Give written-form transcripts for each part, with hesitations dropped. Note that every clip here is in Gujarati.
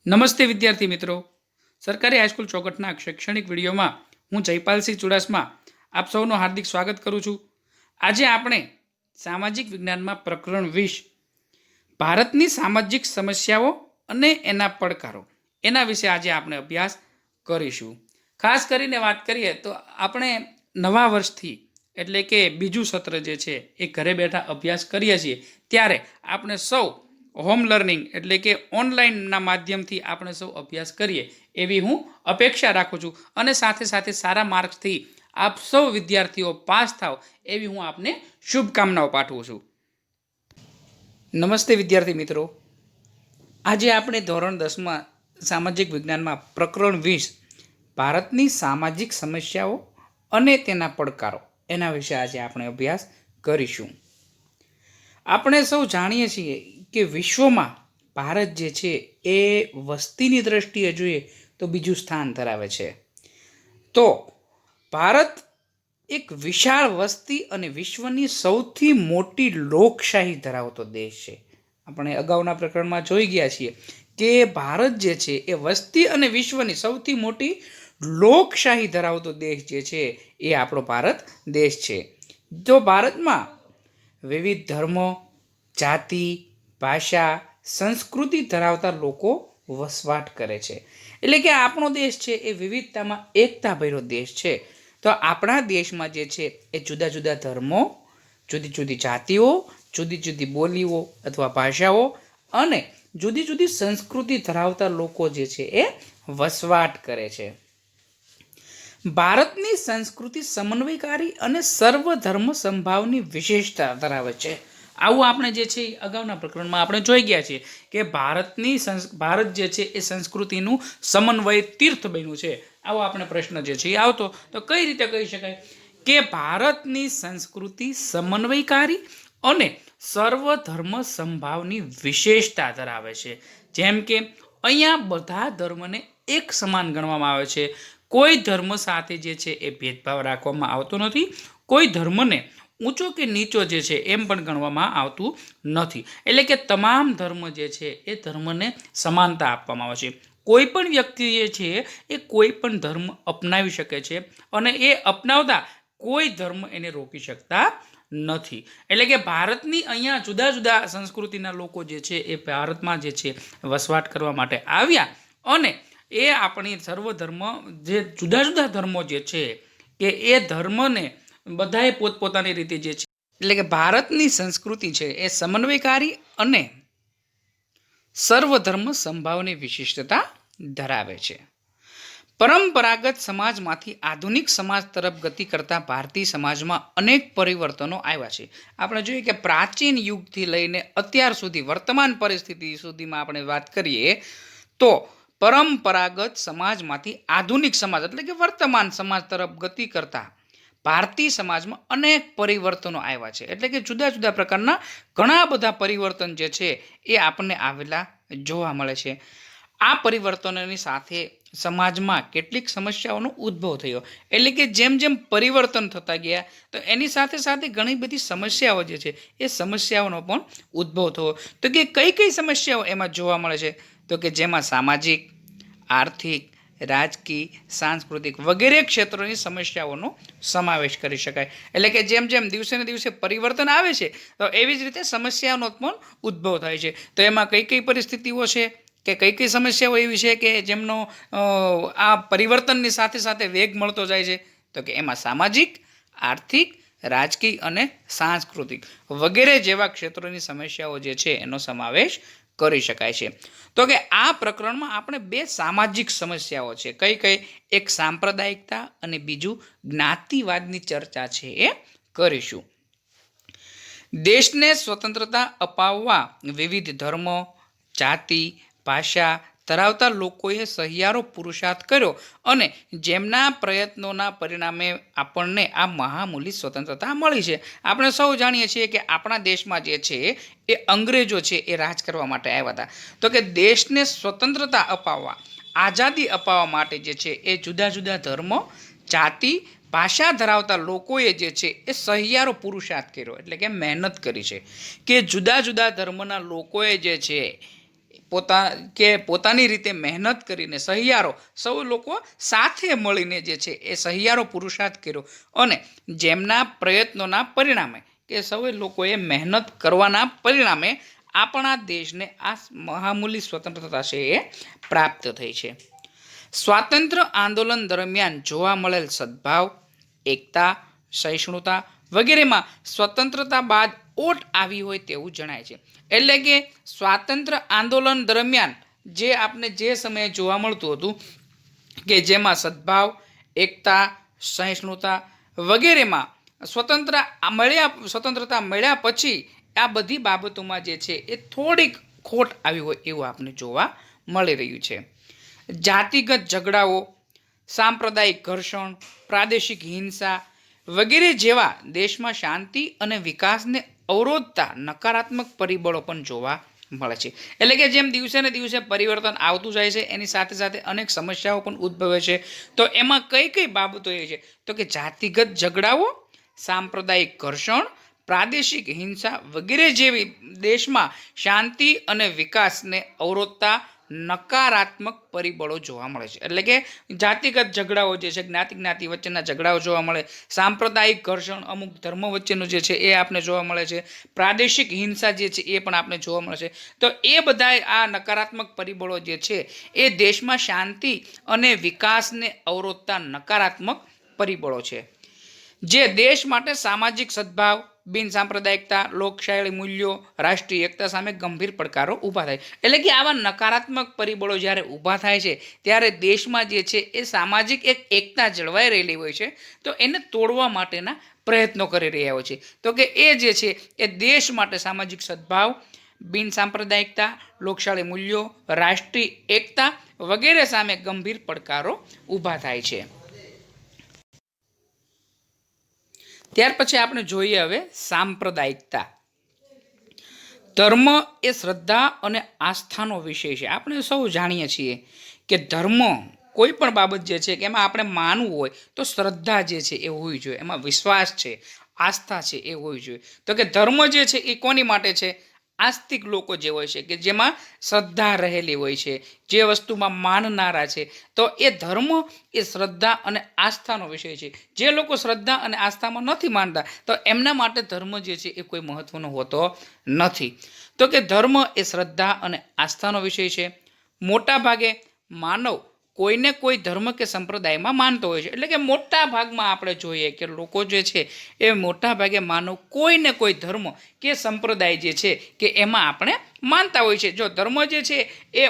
નમસ્તે વિદ્યાર્થી મિત્રો, સરકારી હાઈસ્કૂલ ચોગટના શૈક્ષણિક વિડીયોમાં હું જયપાલસિંહ ચુડાસમા આપ સૌનું હાર્દિક સ્વાગત કરું છું. આજે આપણે સામાજિક વિજ્ઞાનમાં પ્રકરણ 20 ભારતની સામાજિક સમસ્યાઓ અને એના પડકારો એના વિશે આજે આપણે અભ્યાસ કરીશું. ખાસ કરીને વાત કરીએ તો આપણે નવા વર્ષથી એટલે કે બીજું સત્ર જે છે એ ઘરે બેઠા અભ્યાસ કરીએ છીએ ત્યારે આપણે સૌ હોમ લર્નિંગ એટલે કે ઓનલાઈનના માધ્યમથી આપણે સૌ અભ્યાસ કરીએ એવી હું અપેક્ષા રાખું છું અને સાથે સાથે સારા માર્ક્સથી આપ સૌ વિદ્યાર્થીઓ પાસ થાવ એવી હું આપને શુભકામનાઓ પાઠવું છું. નમસ્તે વિદ્યાર્થી મિત્રો, આજે આપણે ધોરણ 10માં સામાજિક વિજ્ઞાનમાં પ્રકરણ 20 ભારતની સામાજિક સમસ્યાઓ અને તેના પડકારો એના વિશે આજે આપણે અભ્યાસ કરીશું. આપણે સૌ જાણીએ છીએ કે વિશ્વમાં ભારત જે છે એ વસ્તીની દ્રષ્ટિએ જોઈએ તો બીજું સ્થાન ધરાવે છે. તો ભારત એક વિશાળ વસ્તી અને વિશ્વની સૌથી મોટી લોકશાહી ધરાવતો દેશ છે. આપણે અગાઉના પ્રકરણમાં જોઈ ગયા છીએ કે ભારત જે છે એ વસ્તી અને વિશ્વની સૌથી મોટી લોકશાહી ધરાવતો દેશ જે છે એ આપણો ભારત દેશ છે. જો ભારતમાં વિવિધ ધર્મો, જાતિ, ભાષા, સંસ્કૃતિ ધરાવતા લોકો વસવાટ કરે છે. એટલે કે આપણો દેશ છે એ વિવિધતામાં એકતાભર્યો દેશ છે. તો આપણા દેશમાં જે છે એ જુદા જુદા ધર્મો, જુદી જુદી જાતિઓ, જુદી જુદી બોલીઓ અથવા ભાષાઓ અને જુદી જુદી સંસ્કૃતિ ધરાવતા લોકો જે છે એ વસવાટ કરે છે. ભારતની સંસ્કૃતિ સમન્વયકારી અને સર્વધર્મ સંભાવની વિશેષતા ધરાવે છે. આવું આપણે જે છે અગાઉના પ્રકરણમાં આપણે જોઈ ગયા છીએ કે ભારત જે છે એ સંસ્કૃતિનું સમન્વય તીર્થ બન્યું છે. આવો આપણે પ્રશ્ન જે છે એ આવતો તો કઈ રીતે કહી શકાય કે ભારતની સંસ્કૃતિ સમન્વયકારી અને સર્વધર્મ સંભાવની વિશેષતા ધરાવે છે. જેમ કે અહીંયા બધા ધર્મને એક સમાન ગણવામાં આવે છે. કોઈ ધર્મ સાથે જે છે એ ભેદભાવ રાખવામાં આવતો નથી. કોઈ ધર્મને ઊંચો કે નીચો જે છે એમ પણ ગણવામાં આવતું નથી. એટલે કે તમામ ધર્મ જે છે એ ધર્મને સમાનતા આપવામાં આવે છે. કોઈ પણ વ્યક્તિ જે છે એ કોઈ પણ ધર્મ અપનાવી શકે છે અને એ અપનાવતા કોઈ ધર્મ એને રોકી શકતા નથી. એટલે કે ભારતની અહીંયા જુદા જુદા સંસ્કૃતિના લોકો જે છે એ ભારતમાં જે છે વસવાટ કરવા માટે આવ્યા અને એ આપણી સર્વધર્મ જે જુદા જુદા ધર્મો જે છે કે એ ધર્મને બધાએ પોતપોતાની રીતે જે છે એટલે કે ભારતની સંસ્કૃતિ છે એ સમન્વયકારી અને સર્વધર્મ સંભાવની વિશિષ્ટતા ધરાવે છે. પરંપરાગત સમાજમાંથી આધુનિક સમાજ તરફ ગતિ કરતા ભારતીય સમાજમાં અનેક પરિવર્તનો આવ્યા છે. આપણે જોઈએ કે પ્રાચીન યુગથી લઈને અત્યાર સુધી વર્તમાન પરિસ્થિતિ સુધીમાં આપણે વાત કરીએ તો પરંપરાગત સમાજમાંથી આધુનિક સમાજ એટલે કે વર્તમાન સમાજ તરફ ગતિ કરતા ભારતીય સમાજમાં અનેક પરિવર્તનો આવ્યા છે. એટલે કે જુદા જુદા પ્રકારના ઘણા બધા પરિવર્તન જે છે એ આપણને આવેલા જોવા મળે છે. આ પરિવર્તનોની સાથે સમાજમાં કેટલીક સમસ્યાઓનો ઉદ્ભવ થયો. એટલે કે જેમ જેમ પરિવર્તન થતા ગયા તો એની સાથે સાથે ઘણી બધી સમસ્યાઓ જે છે એ સમસ્યાઓનો પણ ઉદ્ભવ થયો. તો કે કઈ કઈ સમસ્યાઓ એમાં જોવા મળે છે તો કે જેમાં સામાજિક, આર્થિક, રાજકીય, સાંસ્કૃતિક વગેરે ક્ષેત્રોની સમસ્યાઓનો સમાવેશ કરી શકાય. એટલે કે જેમ જેમ દિવસે ને દિવસે પરિવર્તન આવે છે તો એવી જ રીતે સમસ્યાઓનો પણ ઉદ્ભવ થાય છે. તો એમાં કઈ કઈ પરિસ્થિતિઓ છે કે કઈ કઈ સમસ્યાઓ એવી છે કે જેમનો આ પરિવર્તનની સાથે સાથે વેગ મળતો જાય છે તો કે એમાં સામાજિક, આર્થિક, રાજકીય અને સાંસ્કૃતિક વગેરે જેવા ક્ષેત્રોની સમસ્યાઓ જે છે એનો સમાવેશ કરી શકાય છે. તો કે આ પ્રકરણમાં આપણે બે સામાજિક સમસ્યાઓ છે. કઈ કઈ? એક સાંપ્રદાયિકતા અને બીજું જ્ઞાતિવાદની ચર્ચા છે એ કરીશું. દેશને સ્વતંત્રતા અપાવવા વિવિધ ધર્મો, જાતિ, ભાષા ધરાવતા લોકોએ સહિયારો પુરુષાર્થ કર્યો અને જેમના પ્રયત્નોના પરિણામે આપણને આ મહામૂલી સ્વતંત્રતા મળી છે. આપણે સૌ જાણીએ છીએ કે આપણા દેશમાં જે છે એ અંગ્રેજો છે એ રાજ કરવા માટે આવ્યા હતા. તો કે દેશને સ્વતંત્રતા અપાવવા, આઝાદી અપાવવા માટે જે છે એ જુદા જુદા ધર્મો, જાતિ, ભાષા ધરાવતા લોકોએ જે છે એ સહિયારો પુરુષાર્થ કર્યો એટલે કે મહેનત કરી છે કે જુદા જુદા ધર્મના લોકોએ જે છે પોતાની રીતે મહેનત કરીને સહિયારો સૌ લોકો સાથે મળીને જે છે એ સહિયારો પુરુષાર્થ કર્યો અને જેમના પ્રયત્નોના પરિણામે કે સૌ લોકોએ મહેનત કરવાના પરિણામે આપણા દેશને આ મહામૂલી સ્વતંત્રતા છે એ પ્રાપ્ત થઈ છે. સ્વાતંત્ર્ય આંદોલન દરમિયાન જોવા મળેલ સદભાવ, એકતા, સહિષ્ણુતા વગેરેમાં સ્વતંત્રતા બાદ ઓટ આવી હોય તેવું જણાય છે. એટલે કે સ્વાતંત્ર્ય આંદોલન દરમિયાન જે સમયે જોવા મળતું હતું કે જેમાં સદભાવ, એકતા, સહિષ્ણુતા વગેરેમાં સ્વતંત્રતા મળ્યા પછી આ બધી બાબતોમાં જે છે એ થોડીક ખોટ આવી હોય એવું આપણે જોવા મળી રહ્યું છે. જાતિગત ઝઘડાઓ, સાંપ્રદાયિક ઘર્ષણ, પ્રાદેશિક હિંસા વગેરે જેવા દેશમાં શાંતિ અને વિકાસને અવરોધતા નકારાત્મક પરિબળો પણ જોવા મળે છે. એટલે કે જેમ દિવસે ને દિવસે પરિવર્તન આવતું જાય છે એની સાથે સાથે અનેક સમસ્યાઓ પણ ઉદ્ભવે છે. તો એમાં કઈ કઈ બાબતો એ છે તો કે જાતિગત ઝઘડાઓ, સાંપ્રદાયિક ઘર્ષણ, પ્રાદેશિક હિંસા વગેરે જેવી દેશમાં શાંતિ અને વિકાસને અવરોધતા નકારાત્મક પરિબળો જોવા મળે છે. એટલે કે જાતિગત ઝઘડાઓ જે છે, જ્ઞાતિ વચ્ચેના ઝઘડાઓ જોવા મળે, સાંપ્રદાયિક ઘર્ષણ અમુક ધર્મ વચ્ચેનું જે છે એ આપણે જોવા મળે છે, પ્રાદેશિક હિંસા જે છે એ પણ આપણે જોવા મળે છે. તો એ બધા આ નકારાત્મક પરિબળો જે છે એ દેશમાં શાંતિ અને વિકાસને અવરોધતા નકારાત્મક પરિબળો છે, જે દેશ માટે સામાજિક સદભાવ, બિન સાંપ્રદાયિકતા, લોકશાહી મૂલ્યો, રાષ્ટ્રીય એકતા સામે ગંભીર પડકારો ઊભા થાય. એટલે કે આવા નકારાત્મક પરિબળો જ્યારે ઊભા થાય છે ત્યારે દેશમાં જે છે એ સામાજિક એકતા જળવાઈ રહેલી હોય છે, તો એને તોડવા માટેના પ્રયત્નો કરી રહ્યા હોય છે. તો કે એ જે છે એ દેશ માટે સામાજિક સદભાવ, બિન સાંપ્રદાયિકતા, લોકશાહી મૂલ્યો, રાષ્ટ્રીય એકતા વગેરે સામે ગંભીર પડકારો ઊભા થાય છે. ત્યાર પછી આપણે જોઈએ હવે સાંપ્રદાયિકતા. ધર્મ એ શ્રદ્ધા અને આસ્થાનો વિષય છે. આપણે સૌ જાણીએ છીએ કે ધર્મ કોઈ પણ બાબત જે છે કે એમાં આપણે માનવું હોય તો શ્રદ્ધા જે છે એ હોવી જોઈએ, એમાં વિશ્વાસ છે, આસ્થા છે એ હોવી જોઈએ. તો કે ધર્મ જે છે એ કોની માટે છે? આસ્તિક લોકો જે હોય છે કે જેમાં શ્રદ્ધા રહેલી હોય છે, જે વસ્તુમાં માનનારા છે. તો એ ધર્મ એ શ્રદ્ધા અને આસ્થાનો વિષય છે. જે લોકો શ્રદ્ધા અને આસ્થામાં નથી માનતા તો એમના માટે ધર્મ જે છે એ કોઈ મહત્વનો હોતો નથી. તો કે ધર્મ એ શ્રદ્ધા અને આસ્થાનો વિષય છે. મોટા ભાગે માનવ કોઈને કોઈ ધર્મ કે સંપ્રદાયમાં માનતો હોય છે. એટલે કે મોટા ભાગમાં આપણે જોઈએ કે લોકો જે છે એ મોટા ભાગે માનવ કોઈને કોઈ ધર્મ કે સંપ્રદાય જે છે કે એમાં આપણે માનતા હોય છે. જો ધર્મ જે છે એ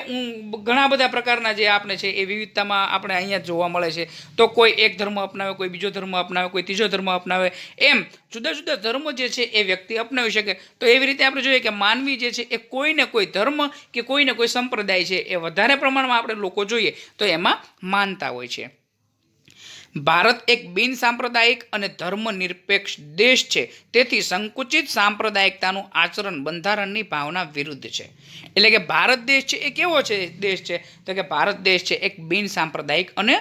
ઘણા બધા પ્રકારના જે આપણે છે એ વિવિધતામાં આપણે અહીંયા જોવા મળે છે. તો કોઈ એક ધર્મ અપનાવે, કોઈ બીજો ધર્મ અપનાવે, કોઈ ત્રીજો ધર્મ અપનાવે, એમ જુદા જુદા ધર્મ જે છે એ વ્યક્તિ અપનાવી શકે. તો એવી રીતે આપણે જોઈએ કે માનવી જે છે એ કોઈને કોઈ ધર્મ કે કોઈને કોઈ સંપ્રદાય છે એ વધારે પ્રમાણમાં આપણે લોકો જોઈએ તો એમાં માનતા હોય છે. ભારત એક બિન સાંપ્રદાયિક અને ધર્મનિરપેક્ષ દેશ છે, તેથી સંકુચિત સાંપ્રદાયિકતાનું આચરણ બંધારણની ભાવના વિરુદ્ધ છે. એટલે કે ભારત દેશ છે એ કેવો છે દેશ છે તો કે ભારત દેશ છે એક બિન સાંપ્રદાયિક અને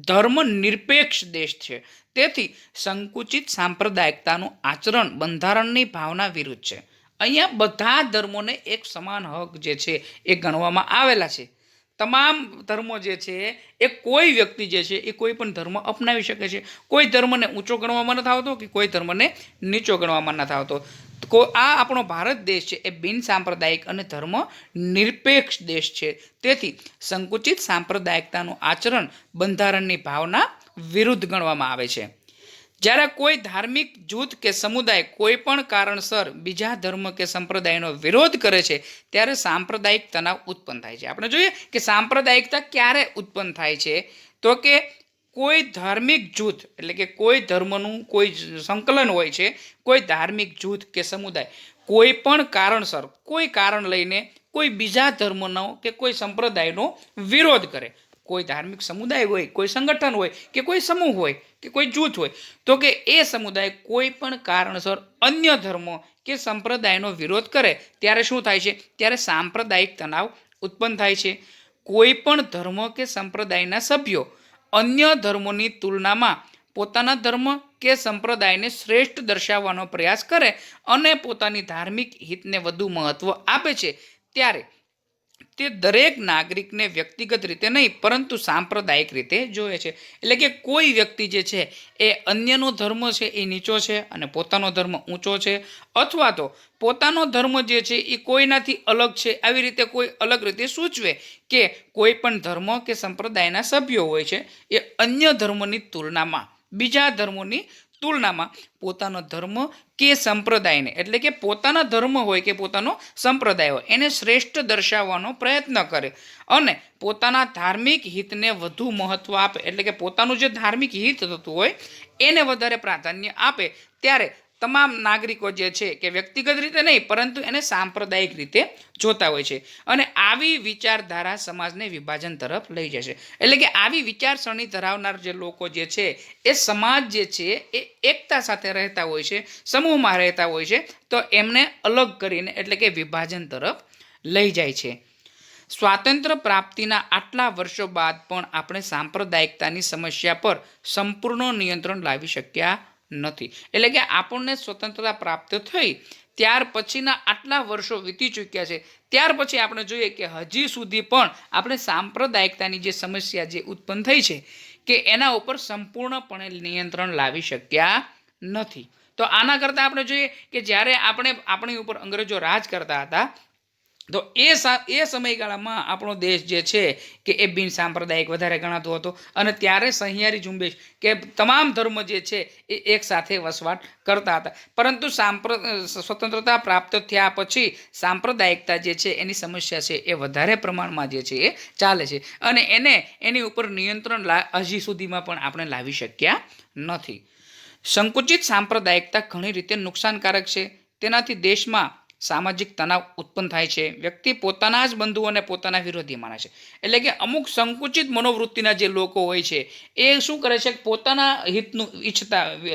ધર્મનિરપેક્ષ દેશ છે, તેથી સંકુચિત સાંપ્રદાયિકતાનું આચરણ બંધારણની ભાવના વિરુદ્ધ છે. અહીંયા બધા ધર્મોને એક સમાન હક જે છે એ ગણવામાં આવેલા છે. તમામ ધર્મો જે છે એ કોઈ વ્યક્તિ જે છે એ કોઈ પણ ધર્મ અપનાવી શકે છે. કોઈ ધર્મને ઊંચો ગણવામાં નથી આવતો કે કોઈ ધર્મને નીચો ગણવામાં નથી આવતો. આ આપણો ભારત દેશ છે એ બિન સાંપ્રદાયિક અને ધર્મ નિરપેક્ષ દેશ છે, તેથી સંકુચિત સાંપ્રદાયિકતાનું આચરણ બંધારણની ભાવના વિરુદ્ધ ગણવામાં આવે છે. જ્યારે કોઈ ધાર્મિક જૂથ કે સમુદાય કોઈ પણ કારણસર બીજા ધર્મ કે સંપ્રદાયનો વિરોધ કરે છે ત્યારે સાંપ્રદાયિક તણાવ ઉત્પન્ન થાય છે. આપણે જોઈએ કે સાંપ્રદાયિકતા ક્યારે ઉત્પન્ન થાય છે તો કે કોઈ ધાર્મિક જૂથ એટલે કે કોઈ ધર્મનું કોઈ સંકલન હોય છે, કોઈ ધાર્મિક જૂથ કે સમુદાય કોઈ પણ કારણસર કોઈ કારણ લઈને કોઈ બીજા ધર્મનો કે કોઈ સંપ્રદાયનો વિરોધ કરે. કોઈ ધાર્મિક સમુદાય હોય, કોઈ સંગઠન હોય કે કોઈ સમૂહ હોય કે કોઈ જૂથ હોય, તો કે એ સમુદાય કોઈ પણ કારણસર અન્ય ધર્મો કે સંપ્રદાયનો વિરોધ કરે ત્યારે શું થાય છે? ત્યારે સાંપ્રદાયિક તણાવ ઉત્પન્ન થાય છે. કોઈ પણ ધર્મ કે સંપ્રદાયના સભ્યો અન્ય ધર્મોની તુલનામાં પોતાના ધર્મ કે સંપ્રદાયને શ્રેષ્ઠ દર્શાવવાનો પ્રયાસ કરે અને પોતાની ધાર્મિક હિતને વધુ મહત્વ આપે છે ત્યારે તે દરેક નાગરિકને વ્યક્તિગત રીતે નહીં પરંતુ સાંપ્રદાયિક રીતે જોવે છે. એટલે કે કોઈ વ્યક્તિ જે છે એ અન્યનો ધર્મ છે એ નીચો છે અને પોતાનો ધર્મ ઊંચો છે, અથવા તો પોતાનો ધર્મ જે છે એ કોઈનાથી અલગ છે, આવી રીતે કોઈ અલગ રીતે સૂચવે કે કોઈ પણ ધર્મ કે સંપ્રદાયના સભ્યો હોય છે એ અન્ય ધર્મની તુલનામાં, બીજા ધર્મોની તુલનામાં પોતાનો ધર્મ કે સંપ્રદાયને, એટલે કે પોતાના ધર્મ હોય કે પોતાનો સંપ્રદાય હોય એને શ્રેષ્ઠ દર્શાવવાનો પ્રયત્ન કરે અને પોતાના ધાર્મિક હિતને વધુ મહત્ત્વ આપે, એટલે કે પોતાનું જે ધાર્મિક હિત થતું હોય એને વધારે પ્રાધાન્ય આપે, ત્યારે તમામ નાગરિકો જે છે કે વ્યક્તિગત રીતે નહીં પરંતુ એને સાંપ્રદાયિક રીતે જોતા હોય છે. અને આવી વિચારધારા સમાજને વિભાજન તરફ લઈ જશે. એટલે કે આવી વિચારસરણી ધરાવનાર જે લોકો જે છે એ સમાજ જે છે એ એકતા સાથે રહેતા હોય છે, સમૂહમાં રહેતા હોય છે, તો એમને અલગ કરીને એટલે કે વિભાજન તરફ લઈ જાય છે. સ્વાતંત્ર્ય પ્રાપ્તિના આટલા વર્ષો બાદ પણ આપણે સાંપ્રદાયિકતાની સમસ્યા પર સંપૂર્ણ નિયંત્રણ લાવી શક્યા નથી. એટલે કે આપણને સ્વતંત્રતા પ્રાપ્ત થઈ ત્યાર પછીના આટલા વર્ષો વીતી ચૂક્યા છે, ત્યાર પછી આપણે જોઈએ કે હજી સુધી પણ આપણે સાંપ્રદાયિકતાની જે સમસ્યા જે ઉત્પન્ન થઈ છે કે એના ઉપર સંપૂર્ણપણે નિયંત્રણ લાવી શક્યા નથી. તો આના કરતાં આપણે જોઈએ કે જ્યારે આપણી ઉપર અંગ્રેજો રાજ કરતા હતા તો એ સમયગાળામાં આપણો દેશ જે છે કે એ બિન સાંપ્રદાયિક વધારે ગણાતો હતો અને ત્યારે સહિયારી ઝુંબેશ કે તમામ ધર્મ જે છે એ એક સાથે વસવાટ કરતા હતા. પરંતુ સ્વતંત્રતા પ્રાપ્ત થયા પછી સાંપ્રદાયિકતા જે છે એની સમસ્યા છે એ વધારે પ્રમાણમાં જે છે એ ચાલે છે અને એની ઉપર નિયંત્રણ હજી સુધીમાં પણ આપણે લાવી શક્યા નથી. સંકુચિત સાંપ્રદાયિકતા ઘણી રીતે નુકસાનકારક છે. તેનાથી દેશમાં સામાજિક તણાવ ઉત્પન્ન થાય છે. વ્યક્તિ પોતાના જ બંધુઓને પોતાના વિરોધી માને છે. એટલે કે અમુક સંકુચિત મનોવૃત્તિના જે લોકો હોય છે એ શું કરે છે, પોતાના હિતનું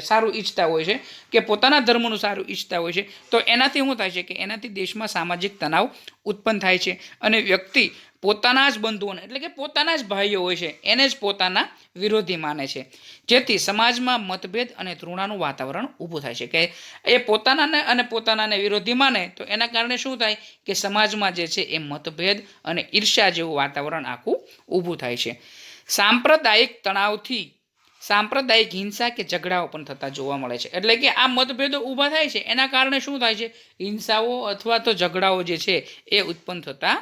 સારું ઈચ્છતા હોય છે કે પોતાના ધર્મનું સારું ઈચ્છતા હોય છે, તો એનાથી શું થાય છે કે એનાથી દેશમાં સામાજિક તણાવ ઉત્પન્ન થાય છે અને વ્યક્તિ પોતાના જ બંધુઓને એટલે કે પોતાના જ ભાઈઓ હોય છે એને જ પોતાના વિરોધી માને છે, જેથી સમાજમાં મતભેદ અને તૃણાનું વાતાવરણ ઊભું થાય છે. કે એ પોતાનાને વિરોધી માને તો એના કારણે શું થાય કે સમાજમાં જે છે એ મતભેદ અને ઈર્ષ્યા જેવું વાતાવરણ આખું ઊભું થાય છે. સાંપ્રદાયિક તણાવથી સાંપ્રદાયિક હિંસા કે ઝઘડાઓ પણ થતા જોવા મળે છે. એટલે કે આ મતભેદો ઊભા થાય છે એના કારણે શું થાય છે, હિંસાઓ અથવા તો ઝઘડાઓ જે છે એ ઉત્પન્ન થતા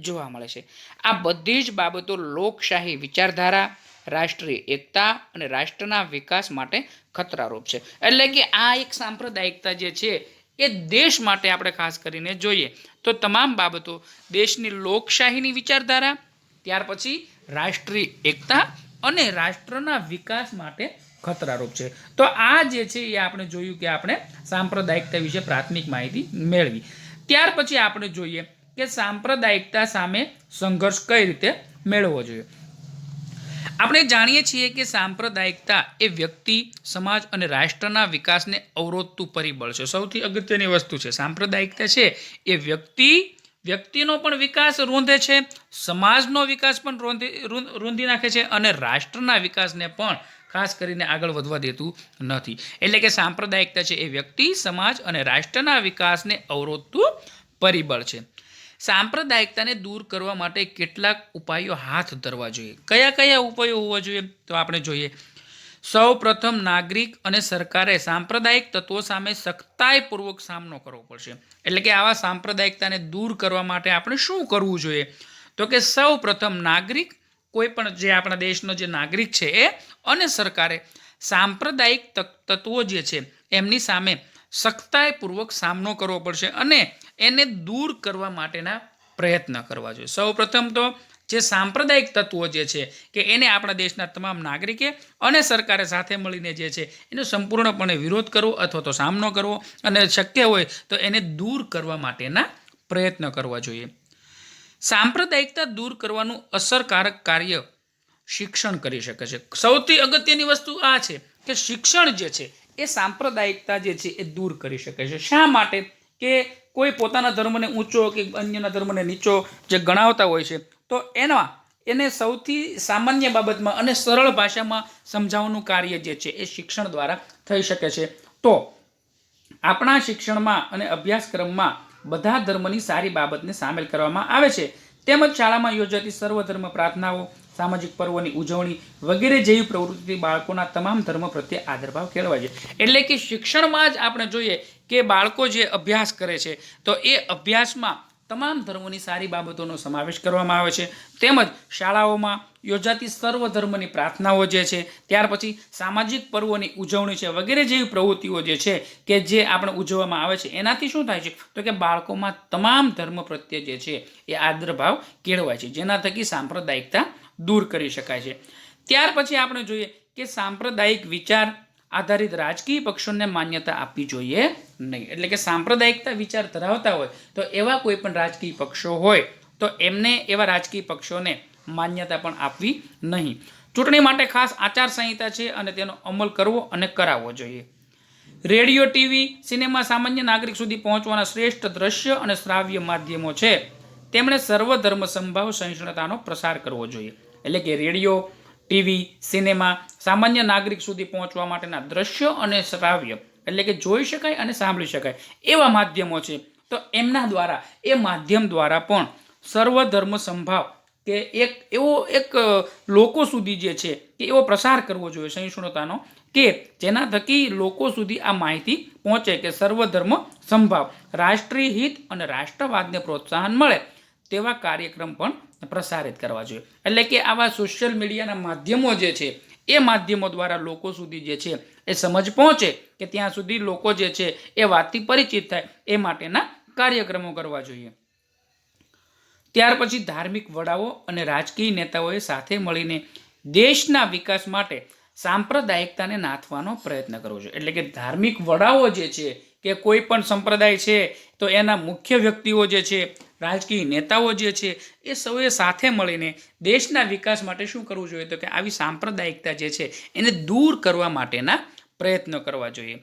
જોવા મળે છે. આ બધી જ બાબતો લોકશાહી વિચારધારા, રાષ્ટ્રીય એકતા અને રાષ્ટ્રના વિકાસ માટે ખતરારૂપ છે. એટલે કે આ એક સાંપ્રદાયિકતા જે છે એ દેશ માટે આપણે ખાસ કરીને જોઈએ તો તમામ બાબતો દેશની લોકશાહીની વિચારધારા, ત્યાર પછી રાષ્ટ્રીય એકતા અને રાષ્ટ્રના વિકાસ માટે ખતરારૂપ છે. તો આ જે છે એ આપણે જોયું કે આપણે સાંપ્રદાયિકતા વિશે પ્રાથમિક માહિતી મેળવી. ત્યાર પછી આપણે જોઈએ કે સાંપ્રદાયિકતા સામે સંઘર્ષ કઈ રીતે મેળવવો જોઈએ. આપણે જાણીએ છીએ કે સાંપ્રદાયિકતા એ વ્યક્તિ, સમાજ અને રાષ્ટ્રના વિકાસને અવરોધતું પરિબળ છે. સૌથી અગત્યની વસ્તુ છે સાંપ્રદાયિકતા છે એ વ્યક્તિનો પણ વિકાસ રૂંધે છે, સમાજનો વિકાસ પણ રૂંધી નાખે છે અને રાષ્ટ્રના વિકાસને પણ ખાસ કરીને આગળ વધવા દેતું નથી. એટલે કે સાંપ્રદાયિકતા છે એ વ્યક્તિ, સમાજ અને રાષ્ટ્રના વિકાસને અવરોધતું પરિબળ છે. સાંપ્રદાયિકતાને દૂર કરવા માટે કેટલાક ઉપાયો હાથ ધરવા જોઈએ. કયા કયા ઉપાયો હોવા જોઈએ તો આપણે જોઈએ. સૌ પ્રથમ નાગરિક અને સરકારે સાંપ્રદાયિક તત્વો સામે સખ્તાઈપૂર્વક સામનો કરવો પડશે. એટલે કે આવા સાંપ્રદાયિકતાને દૂર કરવા માટે આપણે શું કરવું જોઈએ તો કે સૌ પ્રથમ નાગરિક, કોઈ પણ જે આપણા દેશનો જે નાગરિક છે એ અને સરકારે સાંપ્રદાયિક તત્વો જે છે એમની સામે સખ્તાઈપૂર્વક સામનો કરવો પડશે અને એને દૂર કરવા માટેના પ્રયત્ન કરવા જોઈએ. સૌ પ્રથમ તો જે સાંપ્રદાયિક તત્વો જે છે કે એને આપણા દેશના તમામ નાગરિકે અને સરકારે સાથે મળીને જે છે એનો સંપૂર્ણપણે વિરોધ કરવો અથવા તો સામનો કરવો અને શક્ય હોય તો એને દૂર કરવા માટેના પ્રયત્ન કરવા જોઈએ. સાંપ્રદાયિકતા દૂર કરવાનું અસરકારક કાર્ય શિક્ષણ કરી શકે છે. સૌથી અગત્યની વસ્તુ આ છે કે શિક્ષણ જે છે એ સાંપ્રદાયિકતા જે છે એ દૂર કરી શકે છે. શા માટે કે કોઈ પોતાના ધર્મને ઊંચો કે અન્યના ધર્મને નીચો જે ગણાવતા હોય છે તો એને સૌથી સામાન્ય બાબતમાં અને સરળ ભાષામાં સમજાવવાનું કાર્ય જે છે એ શિક્ષણ દ્વારા થઈ શકે છે. તો આપણા શિક્ષણમાં અને અભ્યાસક્રમમાં બધા ધર્મની સારી બાબતને સામેલ કરવામાં આવે છે, તેમજ શાળામાં યોજાતી સર્વધર્મ પ્રાર્થનાઓ, સામાજિક પર્વોની ઉજવણી વગેરે જેવી પ્રવૃત્તિ બાળકોના તમામ ધર્મ પ્રત્યે આદરભાવ કેળવાય છે. એટલે કે શિક્ષણમાં જ આપણે જોઈએ કે બાળકો જે અભ્યાસ કરે છે તો એ અભ્યાસમાં તમામ ધર્મોની સારી બાબતોનો સમાવેશ કરવામાં આવે છે. તેમજ શાળાઓમાં યોજાતી સર્વધર્મની પ્રાર્થનાઓ જે છે, ત્યાર પછી સામાજિક પર્વોની ઉજવણી છે વગેરે જેવી પ્રવૃત્તિઓ જે છે કે જે આપણે ઉજવવામાં આવે છે એનાથી શું થાય છે તો કે બાળકોમાં તમામ ધર્મ પ્રત્યે જે છે એ આદરભાવ કેળવાય છે, જેના થકી સાંપ્રદાયિકતા દૂર કરી શકાય છે. ત્યાર પછી આપણે જોઈએ કે સાંપ્રદાયિક વિચાર આધારિત રાજકીય પક્ષોને માન્યતા આપવી જોઈએ નહીં. એટલે કે સાંપ્રદાયિકતા વિચાર ધરાવતા હોય તો એવા કોઈ પણ રાજકીય પક્ષો હોય તો એમને એવા રાજકીય પક્ષોને માન્યતા પણ આપવી નહીં. ચૂંટણી માટે ખાસ આચારસંહિતા છે અને તેનો અમલ કરવો અને કરાવવો જોઈએ. રેડિયો, ટીવી, સિનેમા સામાન્ય નાગરિક સુધી પહોંચવાના શ્રેષ્ઠ દ્રશ્ય અને શ્રાવ્ય માધ્યમો છે. તેમણે સર્વધર્મ સંભાવ સહિષ્ણુતાનો પ્રસાર કરવો જોઈએ. એટલે કે રેડિયો, ટીવી, સિનેમા સામાન્ય નાગરિક સુધી પહોંચવા માટેના દ્રશ્ય અને શ્રાવ્ય એટલે કે જોઈ શકાય અને સાંભળી શકાય એવા માધ્યમો છે. તો એમના દ્વારા એ માધ્યમ દ્વારા પણ સર્વધર્મ સંભાવ કે એક લોકો સુધી જે છે કે એવો પ્રસાર કરવો જોઈએ સહિષ્ણુતાનો, કે જેના થકી લોકો સુધી આ માહિતી પહોંચે કે સર્વધર્મ સંભાવ, રાષ્ટ્રીય હિત અને રાષ્ટ્રવાદને પ્રોત્સાહન મળે તેવા કાર્યક્રમ પણ પ્રસારિત કરવા જોઈએ. એટલે કે આવા સોશિયલ મીડિયાના માધ્યમો જે છે એ માધ્યમો દ્વારા લોકો સુધી જે છે એ સમજ પહોંચે કે ત્યાં સુધી લોકો જે છે એ વાતથી પરિચિત થાય એ માટેના કાર્યક્રમો કરવા જોઈએ. ત્યાર પછી ધાર્મિક વડાઓ અને રાજકીય નેતાઓએ સાથે મળીને દેશના વિકાસ માટે સાંપ્રદાયિકતાને નાથવાનો પ્રયત્ન કરવો જોઈએ. એટલે કે ધાર્મિક વડાઓ જે છે કે કોઈ પણ સંપ્રદાય છે તો એના મુખ્ય વ્યક્તિઓ જે છે, રાજકીય નેતાઓ જે છે એ સૌએ સાથે મળીને દેશના વિકાસ માટે શું કરવું જોઈએ તો કે આવી સાંપ્રદાયિકતા જે છે એને દૂર કરવા માટેના પ્રયત્નો કરવા જોઈએ.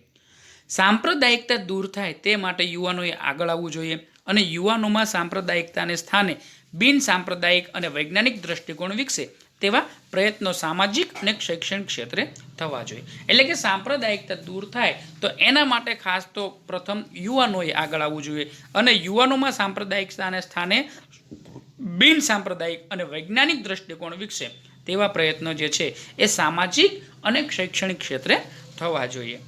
સાંપ્રદાયિકતા દૂર થાય તે માટે યુવાનોએ આગળ આવવું જોઈએ અને યુવાનોમાં સાંપ્રદાયિકતાને સ્થાને બિન સાંપ્રદાયિક અને વૈજ્ઞાનિક દ્રષ્ટિકોણ વિકસે તેવા પ્રયત્નો સામાજિક અને શૈક્ષણિક ક્ષેત્રે થવા જોઈએ. એટલે કે સાંપ્રદાયિકતા દૂર થાય તો એના માટે ખાસ તો પ્રથમ યુવાનોએ આગળ આવવું જોઈએ અને યુવાનોમાં સાંપ્રદાયિકતાને સ્થાને બિન સાંપ્રદાયિક અને વૈજ્ઞાનિક દ્રષ્ટિકોણ વિકસે તેવા પ્રયત્નો જે છે એ સામાજિક અને શૈક્ષણિક ક્ષેત્રે થવા જોઈએ.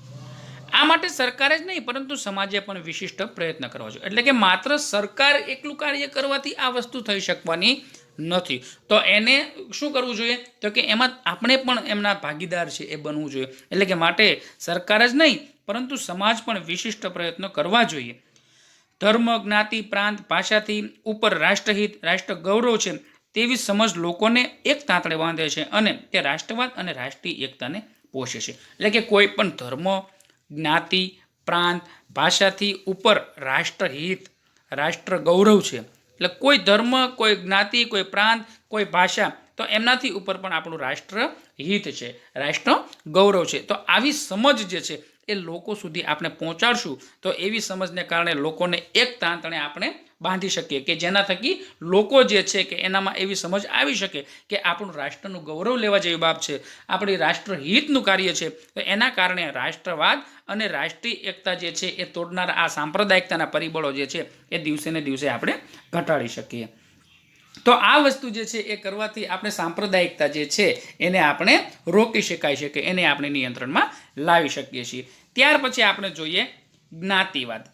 આ માટે સરકારે જ નહીં પરંતુ સમાજે પણ વિશિષ્ટ પ્રયત્ન કરવા જોઈએ. એટલે કે માત્ર સરકાર એકલું કાર્ય કરવાથી આ વસ્તુ થઈ શકવાની નથી. તો એને શું કરવું જોઈએ તો કે એમાં આપણે પણ એમના ભાગીદાર છે એ બનવું જોઈએ. એટલે કે માટે સરકાર જ નહીં પરંતુ સમાજ પણ વિશિષ્ટ પ્રયત્નો કરવા જોઈએ. ધર્મ, જ્ઞાતિ, પ્રાંત, ભાષાથી ઉપર રાષ્ટ્રહિત, રાષ્ટ્ર ગૌરવ છે તેવી સમજ લોકોને એક તાંતણે બાંધે છે અને તે રાષ્ટ્રવાદ અને રાષ્ટ્રીય એકતાને પોષે છે. એટલે કે કોઈ પણ ધર્મ, જ્ઞાતિ, પ્રાંત, ભાષાથી ઉપર રાષ્ટ્રહિત, રાષ્ટ્ર ગૌરવ છે. એટલે કોઈ ધર્મ, કોઈ જ્ઞાતિ, કોઈ પ્રાંત, કોઈ ભાષા તો એમનાથી ઉપર પણ આપણું રાષ્ટ્ર હિત છે, રાષ્ટ્ર ગૌરવ છે. તો આવી સમજ જે છે એ લોકો સુધી આપણે પહોંચાડશું તો એવી સમજને કારણે લોકોને એક તાંતણે આપણે બાંધી શકીએ કે જેના થકી લોકો જે છે કે એનામાં એવી સમજ આવી શકે કે આપણું રાષ્ટ્રનું ગૌરવ લેવા જેવી બાબ છે, આપણી રાષ્ટ્રહિતનું કાર્ય છે. તો એના કારણે રાષ્ટ્રવાદ અને રાષ્ટ્રીય એકતા જે છે એ તોડનારા આ સાંપ્રદાયિકતાના પરિબળો જે છે એ દિવસે ને દિવસે આપણે ઘટાડી શકીએ. તો આ વસ્તુ જે છે એ કરવાથી આપણે સાંપ્રદાયિકતા જે છે એને આપણે રોકી શકાય છે કે એને આપણે નિયંત્રણમાં લાવી શકીએ છીએ. ત્યાર પછી આપણે જોઈએ જ્ઞાતિવાદ.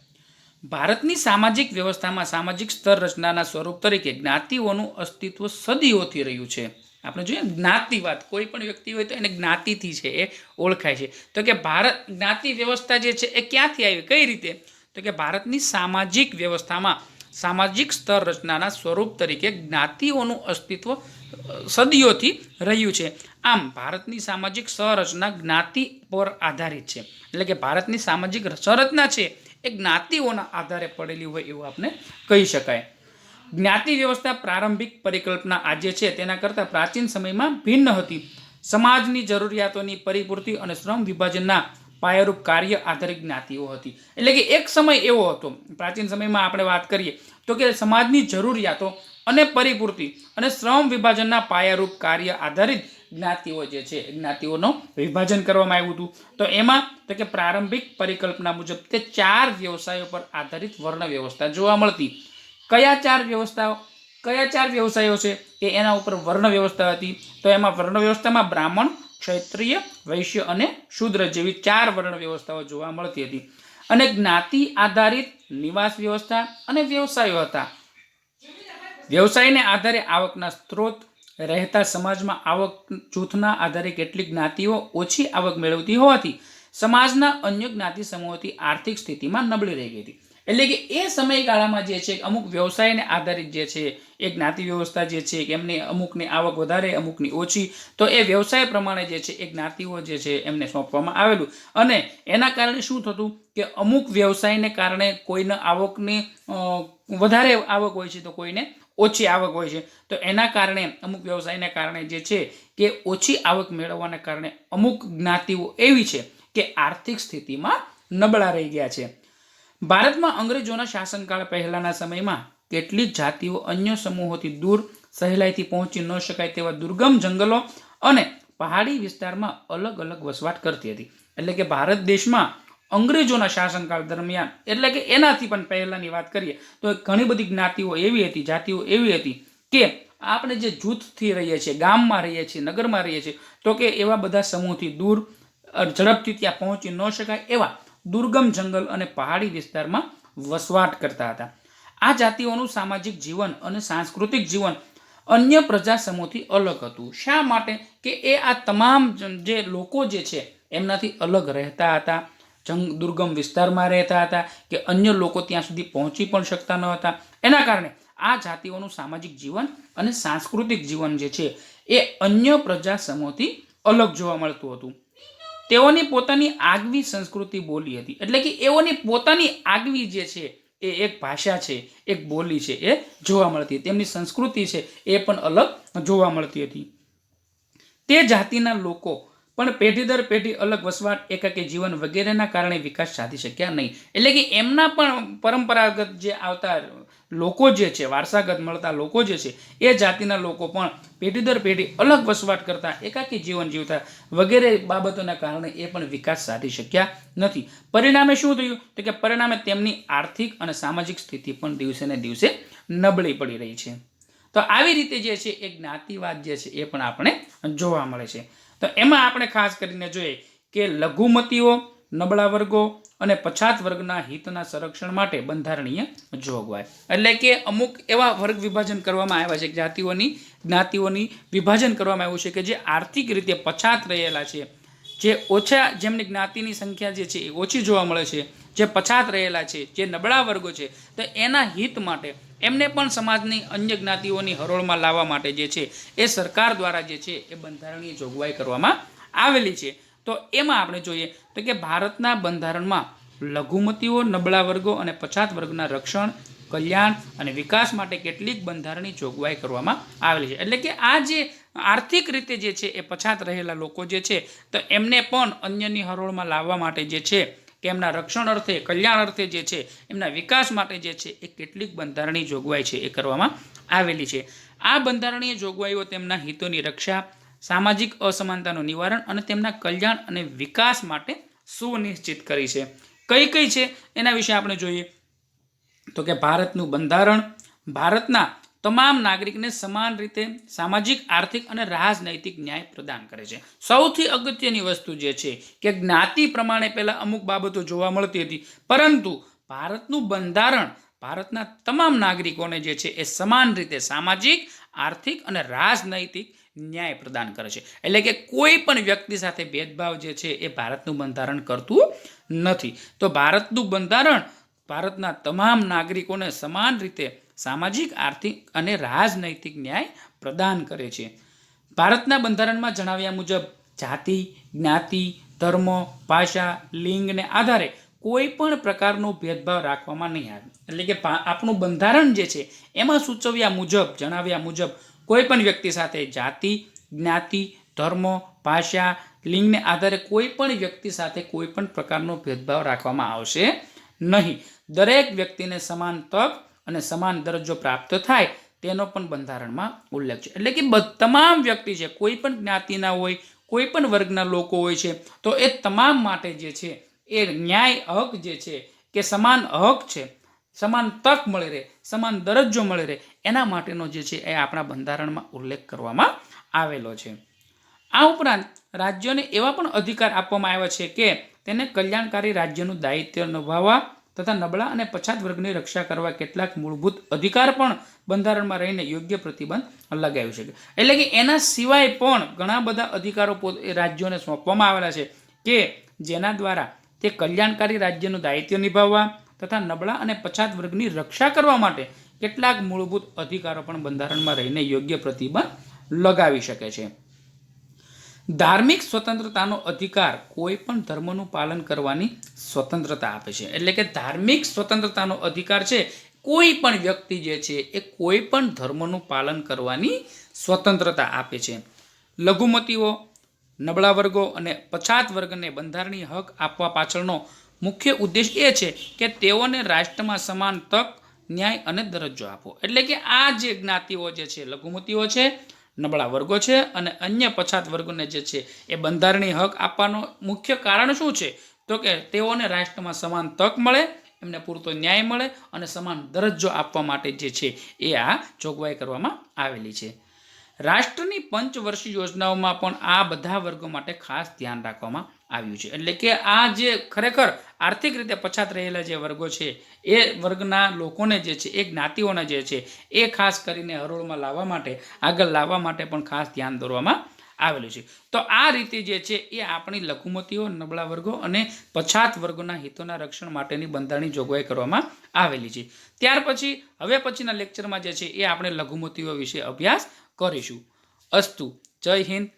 ભારતની સામાજિક વ્યવસ્થામાં સામાજિક સ્તર રચનાના સ્વરૂપ તરીકે જ્ઞાતિઓનું અસ્તિત્વ સદીઓથી રહ્યું છે. આપણે જોઈએ જ્ઞાતિવાદ, કોઈ પણ વ્યક્તિ હોય તો એને જ્ઞાતિથી છે એ ઓળખાય છે. તો કે ભારત જ્ઞાતિ વ્યવસ્થા જે છે એ ક્યાંથી આવી, કઈ રીતે તો કે ભારતની સામાજિક વ્યવસ્થામાં સામાજિક સ્તર રચનાના સ્વરૂપ તરીકે જ્ઞાતિઓનું અસ્તિત્વ સદીઓથી રહ્યું છે. આમ ભારતની સામાજિક સંરચના જ્ઞાતિ પર આધારિત છે. એટલે કે ભારતની સામાજિક સંરચના છે એ જ્ઞાતિઓના આધારે પડેલી હોય એવું આપણે કહી શકાય. જ્ઞાતિ વ્યવસ્થા પ્રારંભિક પરિકલ્પના આજે છે તેના કરતાં પ્રાચીન સમયમાં ભિન્ન હતી. સમાજની જરૂરિયાતોની પરિપૂર્તિ અને શ્રમ વિભાજનના પાયારૂપ કાર્ય આધારિત જ્ઞાતિઓ હતી. એટલે કે એક સમય એવો હતો, પ્રાચીન સમયમાં આપણે વાત કરીએ તો કે સમાજની જરૂરિયાતો અને પરિપૂર્તિ અને શ્રમ વિભાજનના પાયારૂપ કાર્ય આધારિત જ્ઞાતિઓ જે છે જ્ઞાતિઓનું વિભાજન કરવામાં આવ્યું હતું. તો એમાં તો કે પ્રારંભિક પરિકલ્પના મુજબ તે 4 વ્યવસાયો પર આધારિત વર્ણ વ્યવસ્થા જોવા મળતી. કયા 4 વ્યવસ્થાઓ કયા 4 વ્યવસાયો છે કે એના ઉપર વર્ણ વ્યવસ્થા હતી? તો એમાં વર્ણ વ્યવસ્થામાં બ્રાહ્મણ, ક્ષત્રિય, વૈશ્ય અને શૂદ્ર જેવી 4 વર્ણ વ્યવસ્થાઓ જોવા મળતી હતી. અને જ્ઞાતિ આધારિત નિવાસ વ્યવસ્થા અને વ્યવસાયો હતા. વ્યવસાયને આધારે આવકના સ્ત્રોત, રહેતા સમાજમાં આવક જૂથના આધારે કેટલીક જ્ઞાતિઓ ઓછી આવક મેળવતી હોવાથી સમાજના અન્ય જ્ઞાતિ સમૂહોથી આર્થિક સ્થિતિમાં નબળી રહી ગઈ હતી. એટલે કે એ સમયગાળામાં જે છે અમુક વ્યવસાયને આધારિત જે છે એ જ્ઞાતિ વ્યવસ્થા જે છે કે એમની અમુકની આવક વધારે, અમુકની ઓછી, તો એ વ્યવસાય પ્રમાણે જે છે એ જ્ઞાતિઓ જે છે એમને સોંપવામાં આવેલું. અને એના કારણે શું થતું કે અમુક વ્યવસાયને કારણે કોઈને આવકની વધારે આવક હોય છે તો કોઈને ઓછી આવક હોય છે. તો એના કારણે અમુક વ્યવસાયને કારણે જે છે કે ઓછી આવક મેળવવાના કારણે અમુક જ્ઞાતિઓ એવી છે કે આર્થિક સ્થિતિમાં નબળા રહી ગયા છે. ભારતમાં અંગ્રેજોના શાસનકાળ પહેલાના સમયમાં કેટલીક જાતિઓ અન્ય સમૂહોથી દૂર સહેલાઈથી પહોંચી ન શકાય તેવા દુર્ગમ જંગલો અને પહાડી વિસ્તારમાં અલગ અલગ વસવાટ કરતી હતી. એટલે કે ભારત દેશમાં અંગ્રેજોના શાસનકાળ દરમિયાન, એટલે કે એનાથી પણ પહેલાની વાત કરીએ તો ઘણી બધી જ્ઞાતિઓ એવી હતી, જાતિઓ એવી હતી કે આપણે જે જૂથથી રહીએ છીએ, ગામમાં રહીએ છીએ, નગરમાં રહીએ છીએ, તો કે એવા બધા સમૂહથી દૂર ઝડપથી ત્યાં પહોંચી ન શકાય એવા દુર્ગમ જંગલ અને પહાડી વિસ્તારમાં વસવાટ કરતા હતા. આ જાતિઓનું સામાજિક જીવન અને સાંસ્કૃતિક જીવન અન્ય પ્રજા સમૂહથી અલગ હતું. શા માટે? કે એ આ તમામ જે લોકો જે છે એમનાથી અલગ રહેતા હતા, દુર્ગમ વિસ્તારમાં રહેતા હતા, કે અન્ય લોકો ત્યાં સુધી પહોંચી પણ શકતા ન હતા. એના કારણે આ જાતિઓનું સામાજિક જીવન અને સાંસ્કૃતિક જીવન જે છે એ અન્ય પ્રજા સમૂહથી અલગ જોવા મળતું હતું. તેઓની પોતાની આગવી સંસ્કૃતિ બોલી હતી. એટલે કે એઓની પોતાની આગવી જે છે એ એક ભાષા છે, એક બોલી છે, એ જોવા મળતી. તેમની સંસ્કૃતિ છે એ પણ અલગ જોવા મળતી હતી. તે જાતિના લોકો પણ પેઢી દર પેઢી અલગ વસવાટ, એકાકી જીવન વગેરેના કારણે વિકાસ સાધી શક્યા નહીં. એટલે કે એમના પણ પરંપરાગત જે આવતા લોકો જે છે, વારસાગત મળતા લોકો જે છે, એ જાતિના લોકો પણ પેઢી દર પેઢી અલગ વસવાટ કરતા, એકાકી જીવન જીવતા વગેરે બાબતોના કારણે એ પણ વિકાસ સાધી શક્યા નથી. પરિણામે શું થયું? તો કે પરિણામે તેમની આર્થિક અને સામાજિક સ્થિતિ પણ દિવસે ને દિવસે નબળી પડી રહી છે. તો આવી રીતે જે છે એ જ્ઞાતિવાદ જે છે એ પણ આપણે જોવા મળે છે. તો એમાં આપણે ખાસ કરીને જોઈએ કે લઘુમતીઓ, નબળા વર્ગો અને પછાત વર્ગના હિતના સંરક્ષણ માટે બંધારણીય જોગવાઈ. એટલે કે અમુક એવા વર્ગ વિભાજન કરવામાં આવ્યા છે, જાતિઓની જ્ઞાતિઓની વિભાજન કરવામાં આવ્યું છે કે જે આર્થિક રીતે પછાત રહેલા છે, જે ઓછા, જેમની જ્ઞાતિની સંખ્યા જે છે એ ઓછી જોવા મળે છે, જે પછાત રહેલા છે, જે નબળા વર્ગો છે, તો એના હિત માટે એમને પણ સમાજની અન્ય જ્ઞાતિઓની હરોળમાં લાવવા માટે જે છે એ સરકાર દ્વારા જે છે એ બંધારણીય જોગવાઈ કરવામાં આવેલી છે. તો એમાં આપણે જોઈએ તો કે ભારતના બંધારણમાં લઘુમતીઓ, નબળા વર્ગો અને પછાત વર્ગના રક્ષણ, કલ્યાણ અને વિકાસ માટે કેટલીક બંધારણીય જોગવાઈ કરવામાં આવેલી છે. એટલે કે આ જે આર્થિક રીતે જે છે એ પછાત રહેલા લોકો જે છે તો એમને પણ અન્યની હરોળમાં લાવવા માટે જે છે કે એમના રક્ષણ અર્થે, કલ્યાણ અર્થે જે છે, એમના વિકાસ માટે જે છે એ કેટલીક બંધારણીય જોગવાઈ છે એ કરવામાં આવેલી છે. આ બંધારણીય જોગવાઈઓ તેમના હિતોની રક્ષા, સામાજિક અસમાનતાનું નિવારણ અને તેમના કલ્યાણ અને વિકાસ માટે સુનિશ્ચિત કરી છે. કઈ કઈ છે એના વિશે આપણે જોઈએ તો કે ભારતનું બંધારણ ભારતના તમામ નાગરિકને સમાન રીતે સામાજિક, આર્થિક અને રાજનૈતિક ન્યાય પ્રદાન કરે છે. સૌથી અગત્યની વસ્તુ જે છે કે જ્ઞાતિ પ્રમાણે પહેલા અમુક બાબતો જોવા મળતી હતી, પરંતુ ભારતનું બંધારણ ભારતના તમામ નાગરિકોને જે છે એ સમાન રીતે સામાજિક, આર્થિક અને રાજનૈતિક ન્યાય પ્રદાન કરે છે. એટલે કે કોઈ પણ વ્યક્તિ સાથે ભેદભાવ જે છે એ ભારતનું બંધારણ કરતું નથી. તો ભારતનું બંધારણ ભારતના તમામ નાગરિકોને સમાન રીતે સામાજિક, આર્થિક અને રાજનૈતિક ન્યાય પ્રદાન કરે છે. ભારતના બંધારણમાં જણાવ્યા મુજબ જાતિ, જ્ઞાતિ, ધર્મ, ભાષા, લિંગને આધારે કોઈ પણ પ્રકારનો ભેદભાવ રાખવામાં નહીં આવે. એટલે કે આપણું બંધારણ જે છે એમાં સૂચવ્યા મુજબ, જણાવ્યા મુજબ કોઈ પણ વ્યક્તિ સાથે જાતિ, જ્ઞાતિ, ધર્મ, ભાષા, લિંગને આધારે કોઈ પણ વ્યક્તિ સાથે કોઈ પણ પ્રકારનો ભેદભાવ રાખવામાં આવશે નહીં. દરેક વ્યક્તિને સમાન તક અને સમાન દરજ્જો પ્રાપ્ત થાય તેનો પણ બંધારણમાં ઉલ્લેખ છે. એટલે કે તમામ વ્યક્તિ છે, કોઈ પણ જ્ઞાતિના હોય, કોઈ પણ વર્ગના લોકો હોય છે, તો એ તમામ માટે જે છે એ ન્યાય હક જે છે કે સમાન હક છે, સમાન તક મળી રહે, સમાન દરજ્જો મળી રહે, એના માટેનો જે છે એ આપણા બંધારણમાં ઉલ્લેખ કરવામાં આવેલો છે. આ ઉપરાંત રાજ્યોને એવા પણ અધિકાર આપવામાં આવ્યા છે કે તેને કલ્યાણકારી રાજ્યનું દાયિત્વ નિભાવવા તથા નબળા અને પછાત વર્ગની રક્ષા કરવા કેટલાક મૂળભૂત અધિકાર પણ બંધારણમાં રહીને યોગ્ય પ્રતિબંધ લગાવી શકે. એટલે કે એના સિવાય પણ ઘણા બધા અધિકારો રાજ્યોને સોંપવામાં આવેલા છે કે જેના દ્વારા તે કલ્યાણકારી રાજ્યનું દાયિત્વ નિભાવવા તથા નબળા અને પછાત વર્ગની રક્ષા કરવા માટે કેટલાક મૂળભૂત અધિકારો પણ બંધારણમાં રહીને યોગ્ય પ્રતિબંધ લગાવી શકે છે. ધાર્મિક સ્વતંત્રતાનો અધિકાર કોઈ પણ ધર્મનું પાલન કરવાની સ્વતંત્રતા આપે છે. એટલે કે ધાર્મિક સ્વતંત્રતાનો અધિકાર છે કોઈ પણ વ્યક્તિ જે છે એ કોઈ પણ ધર્મનું પાલન કરવાની સ્વતંત્રતા આપે છે. લઘુમતીઓ, નબળા વર્ગો અને પછાત વર્ગને બંધારણીય હક આપવા પાછળનો મુખ્ય ઉદ્દેશ એ છે કે તેઓને રાષ્ટ્રમાં સમાન તક, ન્યાય અને દરજ્જો આપવો. એટલે કે આ જે જ્ઞાતિઓ જે છે, લઘુમતીઓ છે, નબળા વર્ગો છે અને અન્ય પછાત વર્ગોને જે છે એ બંધારણીય હક આપવાનો મુખ્ય કારણ શું છે? તો કે તેઓને રાષ્ટ્રમાં સમાન તક મળે, એમને પૂરતો ન્યાય મળે અને સમાન દરજ્જો આપવા માટે જે છે એ આ જોગવાઈ કરવામાં આવેલી છે. રાષ્ટ્રની પંચવર્ષીય યોજનાઓમાં પણ આ બધા વર્ગો માટે ખાસ ધ્યાન રાખવામાં આવ્યું છે. એટલે કે આ જે ખરેખર આર્થિક રીતે પછાત રહેલા જે વર્ગો છે એ વર્ગના લોકોને જે છે, એ જ્ઞાતિઓને જે છે એ ખાસ કરીને હરોળમાં લાવવા માટે, આગળ લાવવા માટે પણ ખાસ ધ્યાન દોરવામાં આવેલું છે. તો આ રીતે જે છે એ આપણી લઘુમતીઓ, નબળા વર્ગો અને પછાત વર્ગોના હિતોના રક્ષણ માટેની બંધારણની જોગવાઈ કરવામાં આવેલી છે. ત્યાર પછી હવે પછીના લેક્ચરમાં જે છે એ આપણે લઘુમતીઓ વિશે અભ્યાસ કરીશું. અસ્તુ. જય હિન્દ.